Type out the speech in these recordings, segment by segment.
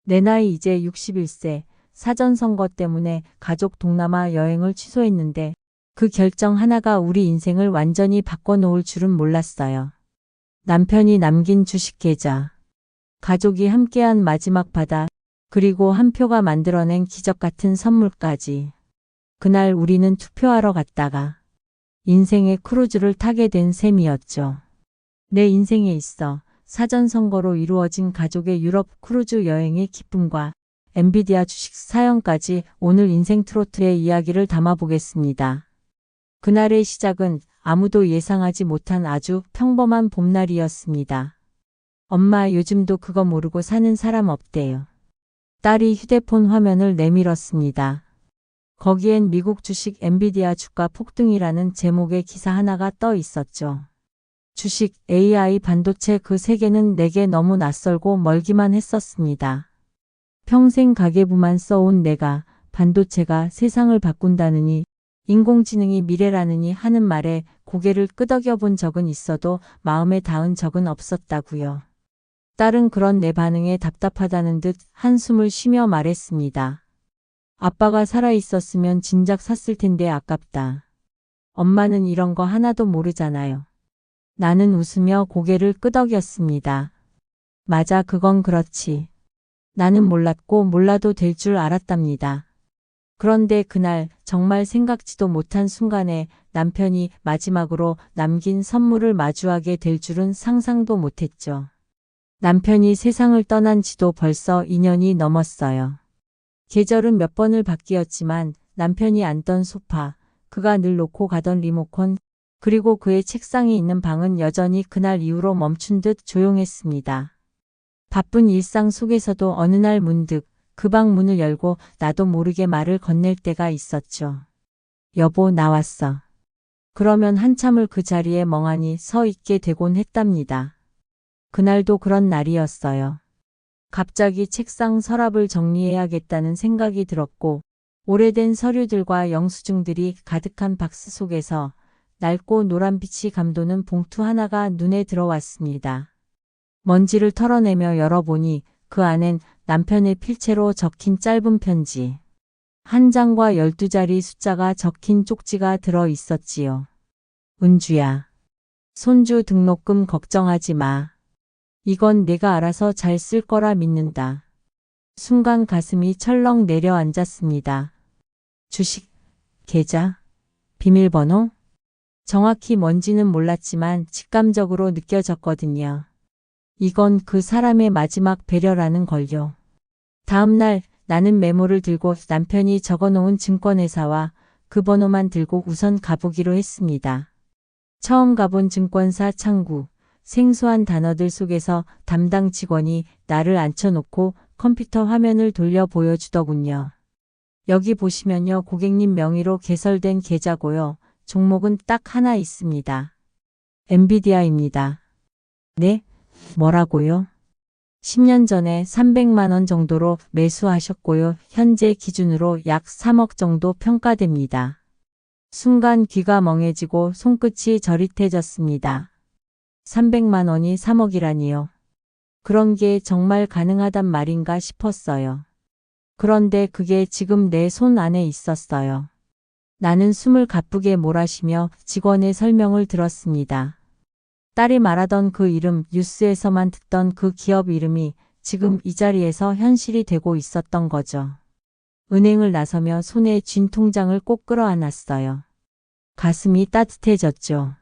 내 나이 이제 61세. 사전선거 때문에 가족 동남아 여행을 취소했는데 그 결정 하나가 우리 인생을 완전히 바꿔놓을 줄은 몰랐어요. 남편이 남긴 주식 계좌, 가족이 함께한 마지막 바다, 그리고 한 표가 만들어낸 기적 같은 선물까지. 그날 우리는 투표하러 갔다가 인생의 크루즈를 타게 된 셈이었죠. 내 인생에 있어 사전선거로 이루어진 가족의 유럽 크루즈 여행의 기쁨과 엔비디아 주식 사연까지 오늘 인생 트로트의 이야기를 담아보겠습니다. 그날의 시작은 아무도 예상하지 못한 아주 평범한 봄날이었습니다. 엄마 요즘도 그거 모르고 사는 사람 없대요. 딸이 휴대폰 화면을 내밀었습니다. 거기엔 미국 주식 엔비디아 주가 폭등이라는 제목의 기사 하나가 떠 있었죠. 주식, AI, 반도체 그 세 개는 내게 너무 낯설고 멀기만 했었습니다. 평생 가계부만 써온 내가 반도체가 세상을 바꾼다느니 인공지능이 미래라느니 하는 말에 고개를 끄덕여 본 적은 있어도 마음에 닿은 적은 없었다고요. 딸은 그런 내 반응에 답답하다는 듯 한숨을 쉬며 말했습니다. 아빠가 살아있었으면 진작 샀을 텐데 아깝다. 엄마는 이런 거 하나도 모르잖아요. 나는 웃으며 고개를 끄덕였습니다. 맞아, 그건 그렇지. 나는 몰랐고 몰라도 될 줄 알았답니다. 그런데 그날 정말 생각지도 못한 순간에 남편이 마지막으로 남긴 선물을 마주하게 될 줄은 상상도 못했죠. 남편이 세상을 떠난 지도 벌써 2년이 넘었어요. 계절은 몇 번을 바뀌었지만 남편이 앉던 소파, 그가 늘 놓고 가던 리모컨, 그리고 그의 책상이 있는 방은 여전히 그날 이후로 멈춘 듯 조용했습니다. 바쁜 일상 속에서도 어느 날 문득 그 방 문을 열고 나도 모르게 말을 건넬 때가 있었죠. 여보, 나왔어. 그러면 한참을 그 자리에 멍하니 서 있게 되곤 했답니다. 그날도 그런 날이었어요. 갑자기 책상 서랍을 정리해야겠다는 생각이 들었고 오래된 서류들과 영수증들이 가득한 박스 속에서 낡고 노란빛이 감도는 봉투 하나가 눈에 들어왔습니다. 먼지를 털어내며 열어보니 그 안엔 남편의 필체로 적힌 짧은 편지. 한 장과 12자리 숫자가 적힌 쪽지가 들어 있었지요. 은주야. 손주 등록금 걱정하지 마. 이건 내가 알아서 잘 쓸 거라 믿는다. 순간 가슴이 철렁 내려앉았습니다. 주식, 계좌, 비밀번호? 정확히 뭔지는 몰랐지만 직감적으로 느껴졌거든요. 이건 그 사람의 마지막 배려라는 걸요. 다음 날 나는 메모를 들고 남편이 적어놓은 증권회사와 그 번호만 들고 우선 가보기로 했습니다. 처음 가본 증권사 창구, 생소한 단어들 속에서 담당 직원이 나를 앉혀놓고 컴퓨터 화면을 돌려 보여주더군요. 여기 보시면요, 고객님 명의로 개설된 계좌고요. 종목은 딱 하나 있습니다. 엔비디아입니다. 네? 뭐라고요? 10년 전에 300만 원 정도로 매수하셨고요. 현재 기준으로 약 3억 정도 평가됩니다. 순간 귀가 멍해지고 손끝이 저릿해졌습니다. 300만 원이 3억이라니요. 그런 게 정말 가능하단 말인가 싶었어요. 그런데 그게 지금 내 손 안에 있었어요. 나는 숨을 가쁘게 몰아쉬며 직원의 설명을 들었습니다. 딸이 말하던 그 이름, 뉴스에서만 듣던 그 기업 이름이 지금 이 자리에서 현실이 되고 있었던 거죠. 은행을 나서며 손에 쥔 통장을 꼭 끌어안았어요. 가슴이 따뜻해졌죠.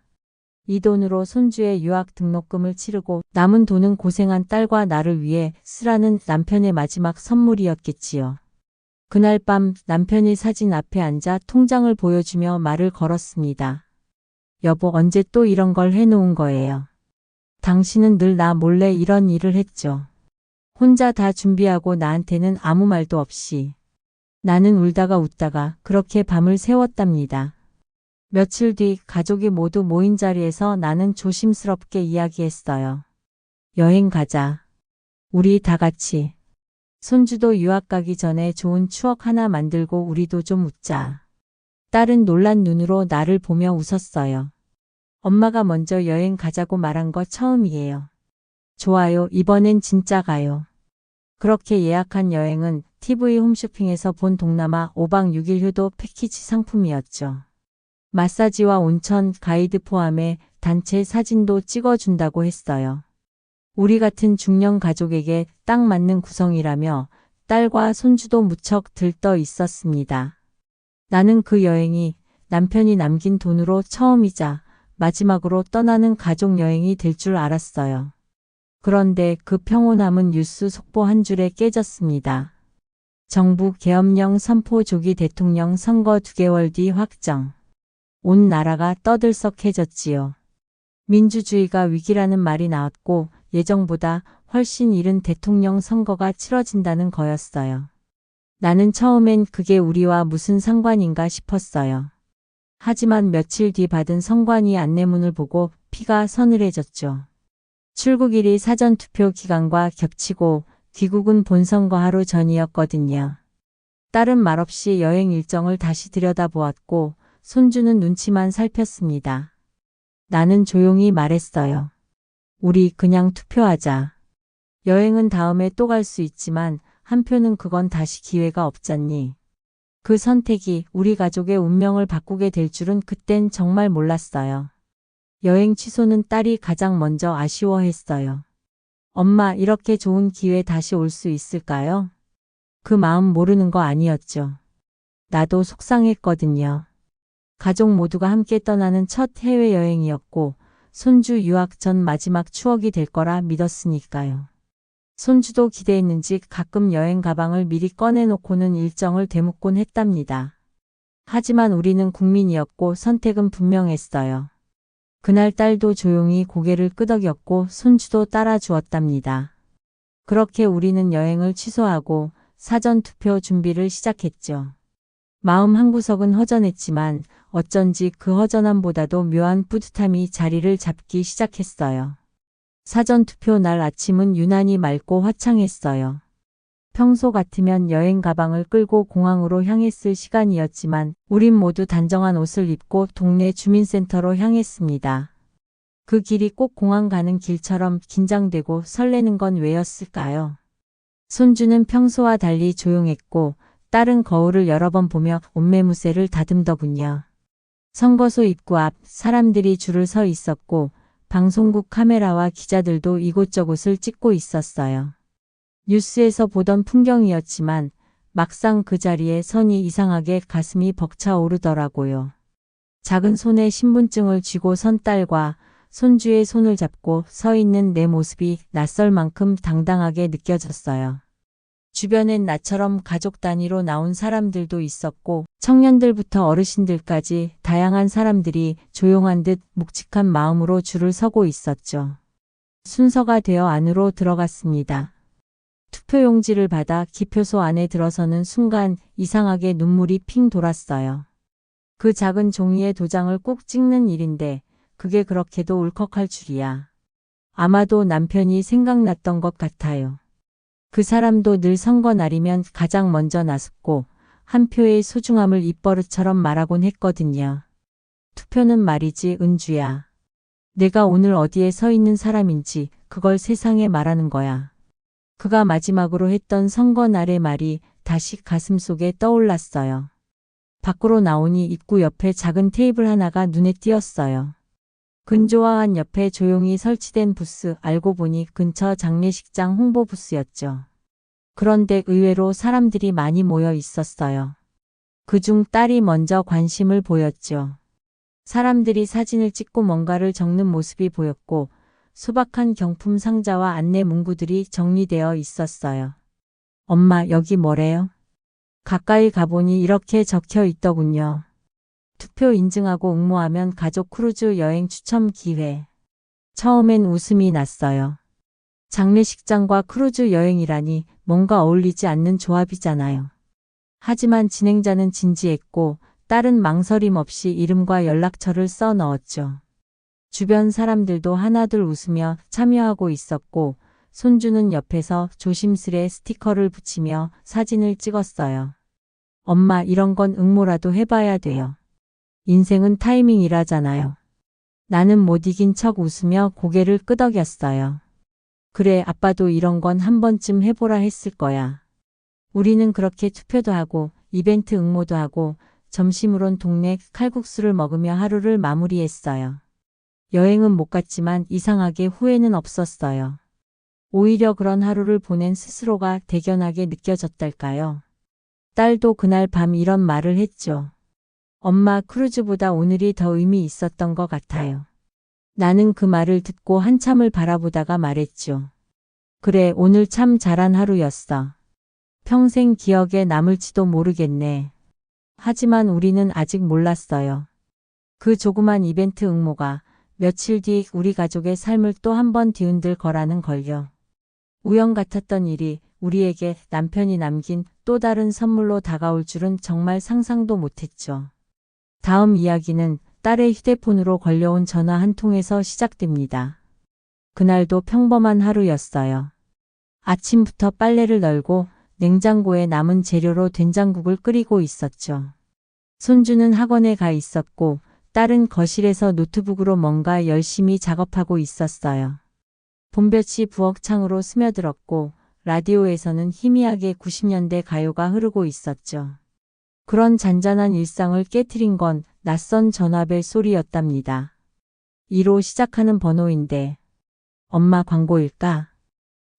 이 돈으로 손주의 유학 등록금을 치르고 남은 돈은 고생한 딸과 나를 위해 쓰라는 남편의 마지막 선물이었겠지요. 그날 밤 남편이 사진 앞에 앉아 통장을 보여주며 말을 걸었습니다. 여보, 언제 또 이런 걸 해놓은 거예요? 당신은 늘 나 몰래 이런 일을 했죠. 혼자 다 준비하고 나한테는 아무 말도 없이. 나는 울다가 웃다가 그렇게 밤을 새웠답니다. 며칠 뒤 가족이 모두 모인 자리에서 나는 조심스럽게 이야기했어요. 여행 가자. 우리 다 같이. 손주도 유학 가기 전에 좋은 추억 하나 만들고 우리도 좀 웃자. 딸은 놀란 눈으로 나를 보며 웃었어요. 엄마가 먼저 여행 가자고 말한 거 처음이에요. 좋아요, 이번엔 진짜 가요. 그렇게 예약한 여행은 TV 홈쇼핑에서 본 동남아 5박 6일 효도 패키지 상품이었죠. 마사지와 온천, 가이드 포함해 단체 사진도 찍어준다고 했어요. 우리 같은 중년 가족에게 딱 맞는 구성이라며 딸과 손주도 무척 들떠 있었습니다. 나는 그 여행이 남편이 남긴 돈으로 처음이자 마지막으로 떠나는 가족 여행이 될 줄 알았어요. 그런데 그 평온함은 뉴스 속보 한 줄에 깨졌습니다. 정부 계엄령 선포 조기 대통령 선거 2개월 뒤 확정. 온 나라가 떠들썩해졌지요. 민주주의가 위기라는 말이 나왔고 예정보다 훨씬 이른 대통령 선거가 치러진다는 거였어요. 나는 처음엔 그게 우리와 무슨 상관인가 싶었어요. 하지만 며칠 뒤 받은 선관위 안내문을 보고 피가 서늘해졌죠. 출국일이 사전투표 기간과 겹치고 귀국은 본선거 하루 전이었거든요. 딸은 말없이 여행 일정을 다시 들여다보았고 손주는 눈치만 살폈습니다. 나는 조용히 말했어요. 우리 그냥 투표하자. 여행은 다음에 또 갈 수 있지만 한 표는 그건 다시 기회가 없잖니. 그 선택이 우리 가족의 운명을 바꾸게 될 줄은 그땐 정말 몰랐어요. 여행 취소는 딸이 가장 먼저 아쉬워했어요. 엄마, 이렇게 좋은 기회 다시 올 수 있을까요? 그 마음 모르는 거 아니었죠. 나도 속상했거든요. 가족 모두가 함께 떠나는 첫 해외여행이었고 손주 유학 전 마지막 추억이 될 거라 믿었으니까요. 손주도 기대했는지 가끔 여행 가방을 미리 꺼내놓고는 일정을 되묻곤 했답니다. 하지만 우리는 국민이었고 선택은 분명했어요. 그날 딸도 조용히 고개를 끄덕였고 손주도 따라주었답니다. 그렇게 우리는 여행을 취소하고 사전투표 준비를 시작했죠. 마음 한구석은 허전했지만 어쩐지 그 허전함보다도 묘한 뿌듯함이 자리를 잡기 시작했어요. 사전투표 날 아침은 유난히 맑고 화창했어요. 평소 같으면 여행 가방을 끌고 공항으로 향했을 시간이었지만 우린 모두 단정한 옷을 입고 동네 주민센터로 향했습니다. 그 길이 꼭 공항 가는 길처럼 긴장되고 설레는 건 왜였을까요? 손주는 평소와 달리 조용했고 딸은 거울을 여러 번 보며 옷매무새를 다듬더군요. 선거소 입구 앞 사람들이 줄을 서 있었고 방송국 카메라와 기자들도 이곳저곳을 찍고 있었어요. 뉴스에서 보던 풍경이었지만 막상 그 자리에 서니 이상하게 가슴이 벅차오르더라고요. 작은 손에 신분증을 쥐고 선 딸과 손주의 손을 잡고 서 있는 내 모습이 낯설 만큼 당당하게 느껴졌어요. 주변엔 나처럼 가족 단위로 나온 사람들도 있었고 청년들부터 어르신들까지 다양한 사람들이 조용한 듯 묵직한 마음으로 줄을 서고 있었죠. 순서가 되어 안으로 들어갔습니다. 투표용지를 받아 기표소 안에 들어서는 순간 이상하게 눈물이 핑 돌았어요. 그 작은 종이에 도장을 꼭 찍는 일인데 그게 그렇게도 울컥할 줄이야. 아마도 남편이 생각났던 것 같아요. 그 사람도 늘 선거 날이면 가장 먼저 나섰고 한 표의 소중함을 입버릇처럼 말하곤 했거든요. 투표는 말이지 은주야. 내가 오늘 어디에 서 있는 사람인지 그걸 세상에 말하는 거야. 그가 마지막으로 했던 선거 날의 말이 다시 가슴속에 떠올랐어요. 밖으로 나오니 입구 옆에 작은 테이블 하나가 눈에 띄었어요. 근조화한 옆에 조용히 설치된 부스, 알고 보니 근처 장례식장 홍보 부스였죠. 그런데 의외로 사람들이 많이 모여 있었어요. 그중 딸이 먼저 관심을 보였죠. 사람들이 사진을 찍고 뭔가를 적는 모습이 보였고 소박한 경품 상자와 안내 문구들이 정리되어 있었어요. 엄마, 여기 뭐래요? 가까이 가보니 이렇게 적혀 있더군요. 투표 인증하고 응모하면 가족 크루즈 여행 추첨 기회. 처음엔 웃음이 났어요. 장례식장과 크루즈 여행이라니 뭔가 어울리지 않는 조합이잖아요. 하지만 진행자는 진지했고 딸은 망설임 없이 이름과 연락처를 써 넣었죠. 주변 사람들도 하나둘 웃으며 참여하고 있었고 손주는 옆에서 조심스레 스티커를 붙이며 사진을 찍었어요. 엄마, 이런 건 응모라도 해봐야 돼요. 인생은 타이밍이라잖아요. 나는 못 이긴 척 웃으며 고개를 끄덕였어요. 그래, 아빠도 이런 건 한 번쯤 해보라 했을 거야. 우리는 그렇게 투표도 하고 이벤트 응모도 하고 점심으론 동네 칼국수를 먹으며 하루를 마무리했어요. 여행은 못 갔지만 이상하게 후회는 없었어요. 오히려 그런 하루를 보낸 스스로가 대견하게 느껴졌달까요. 딸도 그날 밤 이런 말을 했죠. 엄마, 크루즈보다 오늘이 더 의미 있었던 것 같아요. 나는 그 말을 듣고 한참을 바라보다가 말했죠. 그래, 오늘 참 잘한 하루였어. 평생 기억에 남을지도 모르겠네. 하지만 우리는 아직 몰랐어요. 그 조그만 이벤트 응모가 며칠 뒤 우리 가족의 삶을 또 한 번 뒤흔들 거라는 걸요. 우연 같았던 일이 우리에게 남편이 남긴 또 다른 선물로 다가올 줄은 정말 상상도 못했죠. 다음 이야기는 딸의 휴대폰으로 걸려온 전화 한 통에서 시작됩니다. 그날도 평범한 하루였어요. 아침부터 빨래를 널고 냉장고에 남은 재료로 된장국을 끓이고 있었죠. 손주는 학원에 가 있었고 딸은 거실에서 노트북으로 뭔가 열심히 작업하고 있었어요. 봄볕이 부엌창으로 스며들었고 라디오에서는 희미하게 90년대 가요가 흐르고 있었죠. 그런 잔잔한 일상을 깨트린 건 낯선 전화벨 소리였답니다. 2로 시작하는 번호인데 엄마 광고일까?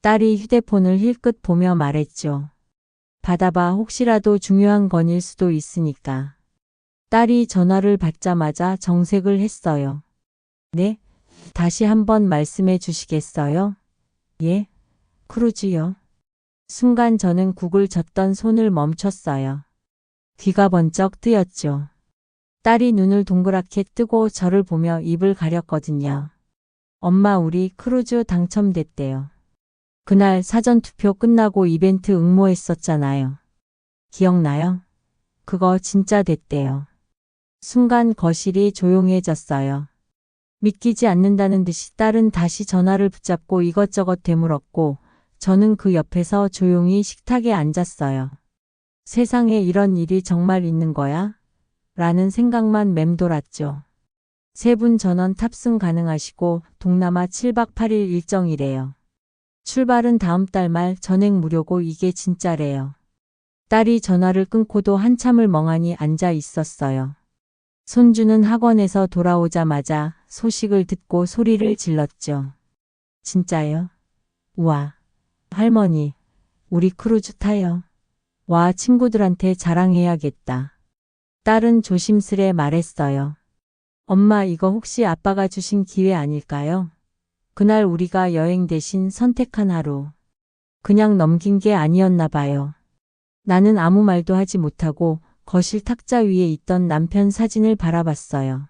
딸이 휴대폰을 힐끗 보며 말했죠. 받아봐, 혹시라도 중요한 건일 수도 있으니까. 딸이 전화를 받자마자 정색을 했어요. 네? 다시 한번 말씀해 주시겠어요? 예? 크루즈요? 순간 저는 국을 젓던 손을 멈췄어요. 귀가 번쩍 뜨였죠. 딸이 눈을 동그랗게 뜨고 저를 보며 입을 가렸거든요. 엄마, 우리 크루즈 당첨됐대요. 그날 사전투표 끝나고 이벤트 응모했었잖아요. 기억나요? 그거 진짜 됐대요. 순간 거실이 조용해졌어요. 믿기지 않는다는 듯이 딸은 다시 전화를 붙잡고 이것저것 되물었고 저는 그 옆에서 조용히 식탁에 앉았어요. 세상에 이런 일이 정말 있는 거야? 라는 생각만 맴돌았죠. 3분 전원 탑승 가능하시고 동남아 7박 8일 일정이래요. 출발은 다음 달 말, 전액 무료고 이게 진짜래요. 딸이 전화를 끊고도 한참을 멍하니 앉아 있었어요. 손주는 학원에서 돌아오자마자 소식을 듣고 소리를 질렀죠. 진짜요? 우와. 할머니, 우리 크루즈 타요. 와, 친구들한테 자랑해야겠다. 딸은 조심스레 말했어요. 엄마, 이거 혹시 아빠가 주신 기회 아닐까요? 그날 우리가 여행 대신 선택한 하루. 그냥 넘긴 게 아니었나 봐요. 나는 아무 말도 하지 못하고 거실 탁자 위에 있던 남편 사진을 바라봤어요.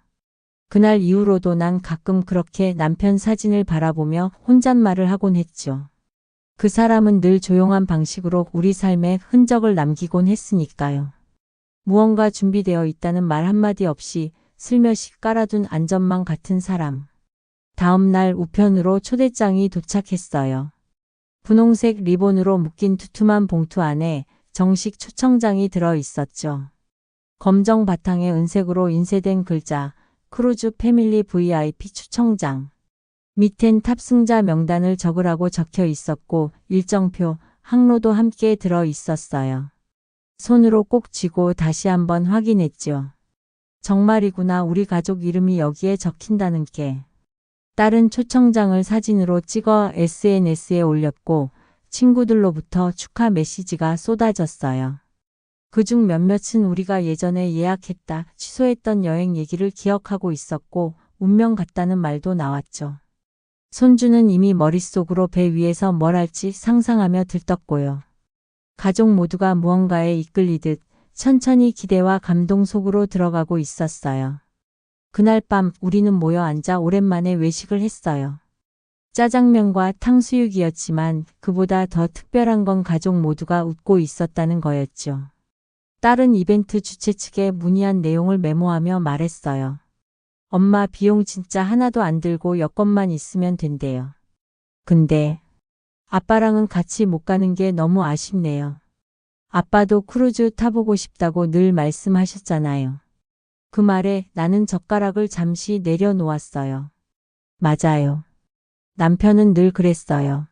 그날 이후로도 난 가끔 그렇게 남편 사진을 바라보며 혼잣말을 하곤 했죠. 그 사람은 늘 조용한 방식으로 우리 삶에 흔적을 남기곤 했으니까요. 무언가 준비되어 있다는 말 한마디 없이 슬며시 깔아둔 안전망 같은 사람. 다음 날 우편으로 초대장이 도착했어요. 분홍색 리본으로 묶인 두툼한 봉투 안에 정식 초청장이 들어 있었죠. 검정 바탕에 은색으로 인쇄된 글자, 크루즈 패밀리 VIP 초청장. 밑엔 탑승자 명단을 적으라고 적혀 있었고 일정표, 항로도 함께 들어 있었어요. 손으로 꼭 쥐고 다시 한번 확인했죠. 정말이구나, 우리 가족 이름이 여기에 적힌다는 게. 딸은 초청장을 사진으로 찍어 SNS에 올렸고 친구들로부터 축하 메시지가 쏟아졌어요. 그중 몇몇은 우리가 예전에 예약했다, 취소했던 여행 얘기를 기억하고 있었고 운명 같다는 말도 나왔죠. 손주는 이미 머릿속으로 배 위에서 뭘 할지 상상하며 들떴고요. 가족 모두가 무언가에 이끌리듯 천천히 기대와 감동 속으로 들어가고 있었어요. 그날 밤 우리는 모여 앉아 오랜만에 외식을 했어요. 짜장면과 탕수육이었지만 그보다 더 특별한 건 가족 모두가 웃고 있었다는 거였죠. 딸은 이벤트 주최 측에 문의한 내용을 메모하며 말했어요. 엄마, 비용 진짜 하나도 안 들고 여권만 있으면 된대요. 근데 아빠랑은 같이 못 가는 게 너무 아쉽네요. 아빠도 크루즈 타보고 싶다고 늘 말씀하셨잖아요. 그 말에 나는 젓가락을 잠시 내려놓았어요. 맞아요. 남편은 늘 그랬어요.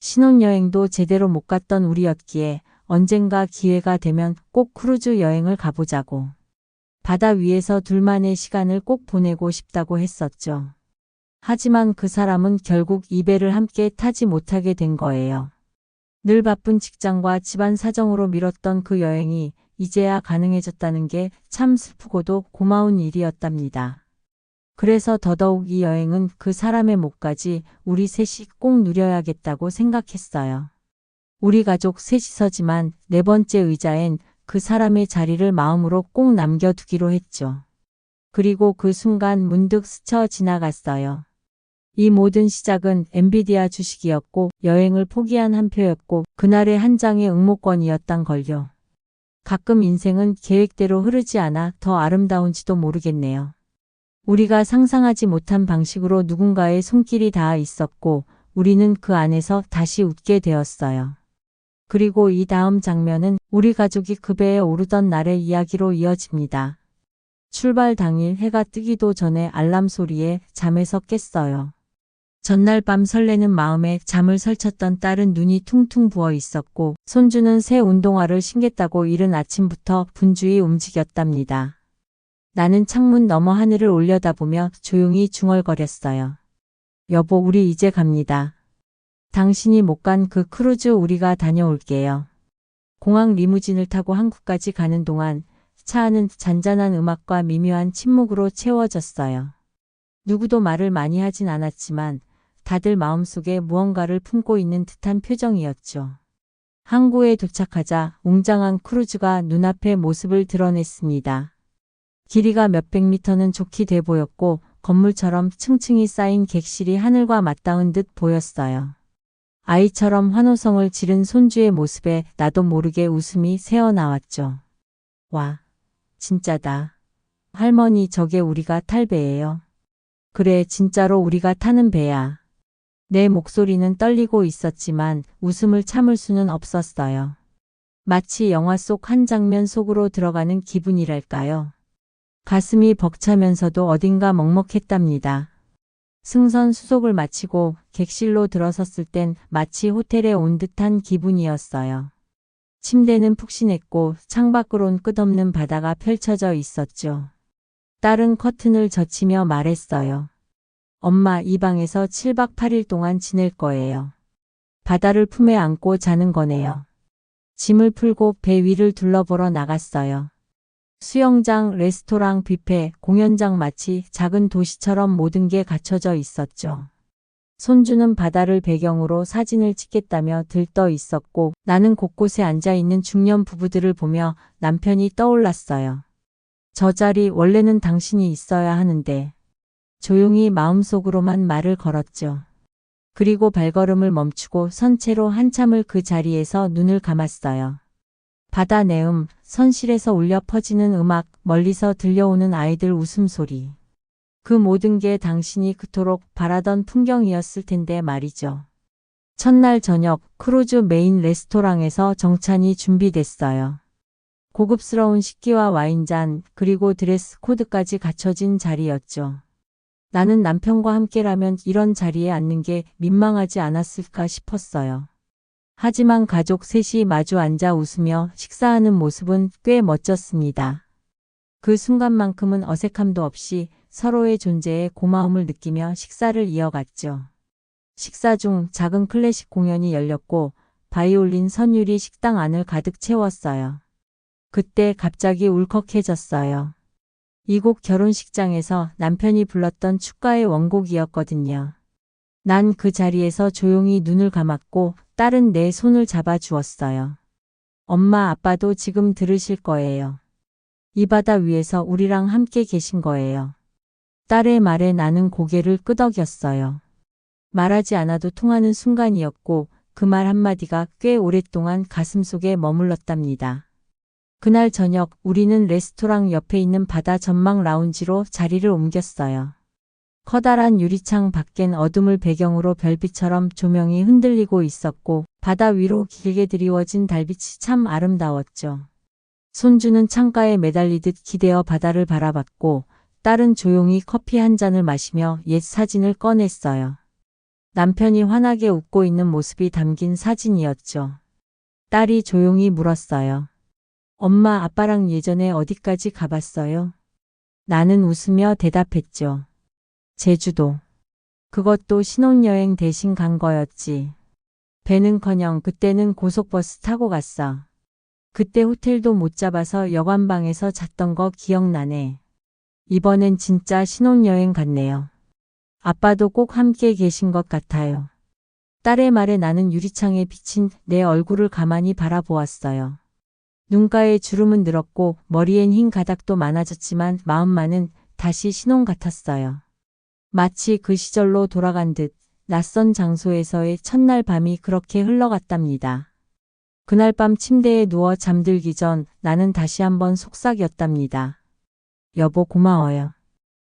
신혼여행도 제대로 못 갔던 우리였기에 언젠가 기회가 되면 꼭 크루즈 여행을 가보자고. 바다 위에서 둘만의 시간을 꼭 보내고 싶다고 했었죠. 하지만 그 사람은 결국 이 배를 함께 타지 못하게 된 거예요. 늘 바쁜 직장과 집안 사정으로 미뤘던 그 여행이 이제야 가능해졌다는 게 참 슬프고도 고마운 일이었답니다. 그래서 더더욱 이 여행은 그 사람의 몫까지 우리 셋이 꼭 누려야겠다고 생각했어요. 우리 가족 셋이서지만 네 번째 의자엔 그 사람의 자리를 마음으로 꼭 남겨두기로 했죠. 그리고 그 순간 문득 스쳐 지나갔어요. 이 모든 시작은 엔비디아 주식이었고 여행을 포기한 한 표였고 그날의 한 장의 응모권이었단 걸요. 가끔 인생은 계획대로 흐르지 않아 더 아름다운지도 모르겠네요. 우리가 상상하지 못한 방식으로 누군가의 손길이 닿아 있었고 우리는 그 안에서 다시 웃게 되었어요. 그리고 이 다음 장면은 우리 가족이 그 배에 오르던 날의 이야기로 이어집니다. 출발 당일 해가 뜨기도 전에 알람 소리에 잠에서 깼어요. 전날 밤 설레는 마음에 잠을 설쳤던 딸은 눈이 퉁퉁 부어 있었고 손주는 새 운동화를 신겠다고 이른 아침부터 분주히 움직였답니다. 나는 창문 너머 하늘을 올려다보며 조용히 중얼거렸어요. 여보, 우리 이제 갑니다. 당신이 못 간 그 크루즈 우리가 다녀올게요. 공항 리무진을 타고 한국까지 가는 동안 차 안은 잔잔한 음악과 미묘한 침묵으로 채워졌어요. 누구도 말을 많이 하진 않았지만 다들 마음속에 무언가를 품고 있는 듯한 표정이었죠. 항구에 도착하자 웅장한 크루즈가 눈앞에 모습을 드러냈습니다. 길이가 몇백 미터는 좋게 돼 보였고 건물처럼 층층이 쌓인 객실이 하늘과 맞닿은 듯 보였어요. 아이처럼 환호성을 지른 손주의 모습에 나도 모르게 웃음이 새어나왔죠. 와, 진짜다. 할머니, 저게 우리가 탈 배예요. 그래, 진짜로 우리가 타는 배야. 내 목소리는 떨리고 있었지만 웃음을 참을 수는 없었어요. 마치 영화 속 한 장면 속으로 들어가는 기분이랄까요. 가슴이 벅차면서도 어딘가 먹먹했답니다. 승선 수속을 마치고 객실로 들어섰을 땐 마치 호텔에 온 듯한 기분이었어요. 침대는 푹신했고 창밖으론 끝없는 바다가 펼쳐져 있었죠. 딸은 커튼을 젖히며 말했어요. 엄마, 이 방에서 7박 8일 동안 지낼 거예요. 바다를 품에 안고 자는 거네요. 짐을 풀고 배 위를 둘러보러 나갔어요. 수영장, 레스토랑, 뷔페, 공연장, 마치 작은 도시처럼 모든 게 갖춰져 있었죠. 손주는 바다를 배경으로 사진을 찍겠다며 들떠 있었고 나는 곳곳에 앉아있는 중년 부부들을 보며 남편이 떠올랐어요. 저 자리 원래는 당신이 있어야 하는데. 조용히 마음속으로만 말을 걸었죠. 그리고 발걸음을 멈추고 선체로 한참을 그 자리에서 눈을 감았어요. 바다 내음, 선실에서 울려 퍼지는 음악, 멀리서 들려오는 아이들 웃음소리. 그 모든 게 당신이 그토록 바라던 풍경이었을 텐데 말이죠. 첫날 저녁, 크루즈 메인 레스토랑에서 정찬이 준비됐어요. 고급스러운 식기와 와인잔, 그리고 드레스 코드까지 갖춰진 자리였죠. 나는 남편과 함께라면 이런 자리에 앉는 게 민망하지 않았을까 싶었어요. 하지만 가족 셋이 마주 앉아 웃으며 식사하는 모습은 꽤 멋졌습니다. 그 순간만큼은 어색함도 없이 서로의 존재에 고마움을 느끼며 식사를 이어갔죠. 식사 중 작은 클래식 공연이 열렸고 바이올린 선율이 식당 안을 가득 채웠어요. 그때 갑자기 울컥해졌어요. 이 곡 결혼식장에서 남편이 불렀던 축가의 원곡이었거든요. 난 그 자리에서 조용히 눈을 감았고 딸은 내 손을 잡아 주었어요. 엄마, 아빠도 지금 들으실 거예요. 이 바다 위에서 우리랑 함께 계신 거예요. 딸의 말에 나는 고개를 끄덕였어요. 말하지 않아도 통하는 순간이었고 그 말 한마디가 꽤 오랫동안 가슴속에 머물렀답니다. 그날 저녁 우리는 레스토랑 옆에 있는 바다 전망 라운지로 자리를 옮겼어요. 커다란 유리창 밖엔 어둠을 배경으로 별빛처럼 조명이 흔들리고 있었고 바다 위로 길게 드리워진 달빛이 참 아름다웠죠. 손주는 창가에 매달리듯 기대어 바다를 바라봤고 딸은 조용히 커피 한 잔을 마시며 옛 사진을 꺼냈어요. 남편이 환하게 웃고 있는 모습이 담긴 사진이었죠. 딸이 조용히 물었어요. 엄마, 아빠랑 예전에 어디까지 가봤어요? 나는 웃으며 대답했죠. 제주도. 그것도 신혼여행 대신 간 거였지. 배는커녕 그때는 고속버스 타고 갔어. 그때 호텔도 못 잡아서 여관방에서 잤던 거 기억나네. 이번엔 진짜 신혼여행 같네요. 아빠도 꼭 함께 계신 것 같아요. 딸의 말에 나는 유리창에 비친 내 얼굴을 가만히 바라보았어요. 눈가에 주름은 늘었고 머리엔 흰 가닥도 많아졌지만 마음만은 다시 신혼 같았어요. 마치 그 시절로 돌아간 듯 낯선 장소에서의 첫날 밤이 그렇게 흘러갔답니다. 그날 밤 침대에 누워 잠들기 전 나는 다시 한번 속삭였답니다. 여보, 고마워요.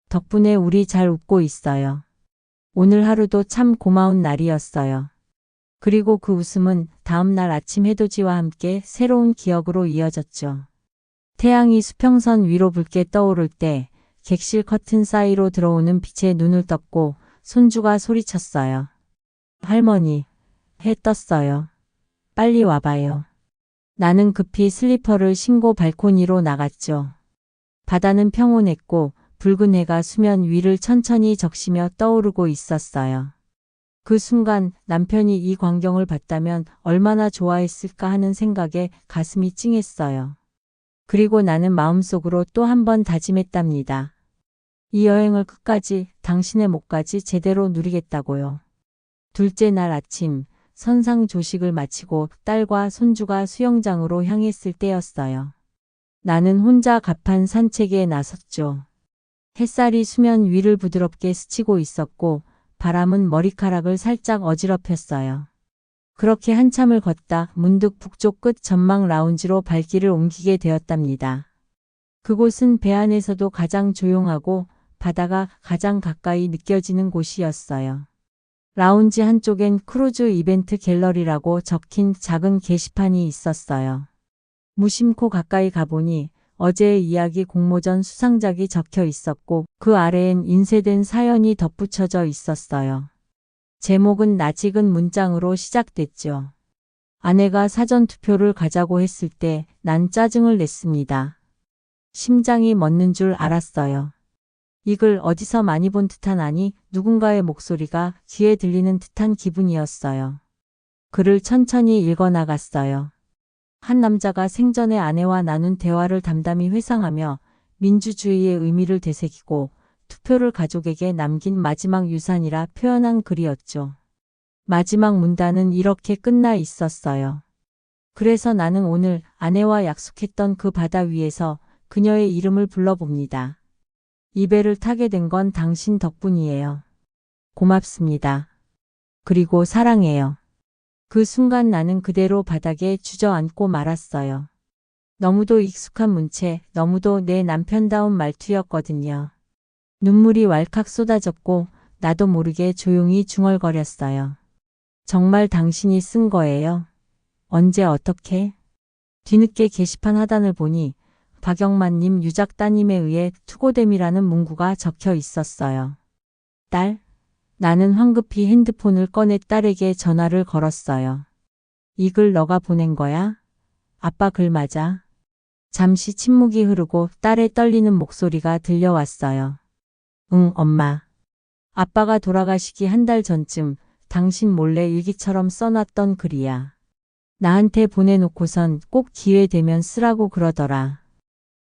덕분에 우리 잘 웃고 있어요. 오늘 하루도 참 고마운 날이었어요. 그리고 그 웃음은 다음 날 아침 해돋이와 함께 새로운 기억으로 이어졌죠. 태양이 수평선 위로 붉게 떠오를 때 객실 커튼 사이로 들어오는 빛에 눈을 떴고 손주가 소리쳤어요. 할머니, 해 떴어요. 빨리 와봐요. 나는 급히 슬리퍼를 신고 발코니로 나갔죠. 바다는 평온했고 붉은 해가 수면 위를 천천히 적시며 떠오르고 있었어요. 그 순간 남편이 이 광경을 봤다면 얼마나 좋아했을까 하는 생각에 가슴이 찡했어요. 그리고 나는 마음속으로 또 한 번 다짐했답니다. 이 여행을 끝까지 당신의 목까지 제대로 누리겠다고요. 둘째 날 아침 선상 조식을 마치고 딸과 손주가 수영장으로 향했을 때였어요. 나는 혼자 가판 산책에 나섰죠. 햇살이 수면 위를 부드럽게 스치고 있었고 바람은 머리카락을 살짝 어지럽혔어요. 그렇게 한참을 걷다 문득 북쪽 끝 전망 라운지로 발길을 옮기게 되었답니다. 그곳은 배 안에서도 가장 조용하고 바다가 가장 가까이 느껴지는 곳이었어요. 라운지 한쪽엔 크루즈 이벤트 갤러리라고 적힌 작은 게시판이 있었어요. 무심코 가까이 가보니 어제의 이야기 공모전 수상작이 적혀 있었고 그 아래엔 인쇄된 사연이 덧붙여져 있었어요. 제목은 낯익은 문장으로 시작됐죠. 아내가 사전 투표를 가자고 했을 때 난 짜증을 냈습니다. 심장이 멎는 줄 알았어요. 이 글 어디서 많이 본 듯한 아니 누군가의 목소리가 귀에 들리는 듯한 기분이었어요. 글을 천천히 읽어나갔어요. 한 남자가 생전에 아내와 나눈 대화를 담담히 회상하며 민주주의의 의미를 되새기고 투표를 가족에게 남긴 마지막 유산이라 표현한 글이었죠. 마지막 문단은 이렇게 끝나 있었어요. 그래서 나는 오늘 아내와 약속했던 그 바다 위에서 그녀의 이름을 불러봅니다. 이 배를 타게 된 건 당신 덕분이에요. 고맙습니다. 그리고 사랑해요. 그 순간 나는 그대로 바닥에 주저앉고 말았어요. 너무도 익숙한 문체, 너무도 내 남편다운 말투였거든요. 눈물이 왈칵 쏟아졌고 나도 모르게 조용히 중얼거렸어요. 정말 당신이 쓴 거예요? 언제 어떻게? 뒤늦게 게시판 하단을 보니 박영만님 유작 따님에 의해 투고됨이라는 문구가 적혀 있었어요. 딸? 나는 황급히 핸드폰을 꺼내 딸에게 전화를 걸었어요. 이 글 너가 보낸 거야? 아빠 글 맞아? 잠시 침묵이 흐르고 딸의 떨리는 목소리가 들려왔어요. 응, 엄마. 아빠가 돌아가시기 한 달 전쯤 당신 몰래 일기처럼 써놨던 글이야. 나한테 보내놓고선 꼭 기회 되면 쓰라고 그러더라.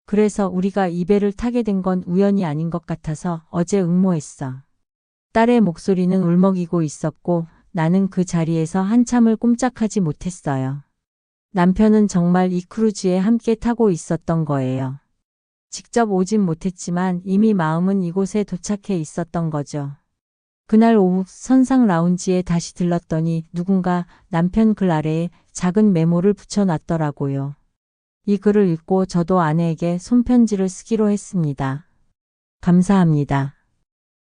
그래서 우리가 이 배를 타게 된 건 우연이 아닌 것 같아서 어제 응모했어. 딸의 목소리는 울먹이고 있었고 나는 그 자리에서 한참을 꼼짝하지 못했어요. 남편은 정말 이 크루즈에 함께 타고 있었던 거예요. 직접 오진 못했지만 이미 마음은 이곳에 도착해 있었던 거죠. 그날 오후 선상 라운지에 다시 들렀더니 누군가 남편 글 아래에 작은 메모를 붙여놨더라고요. 이 글을 읽고 저도 아내에게 손편지를 쓰기로 했습니다. 감사합니다.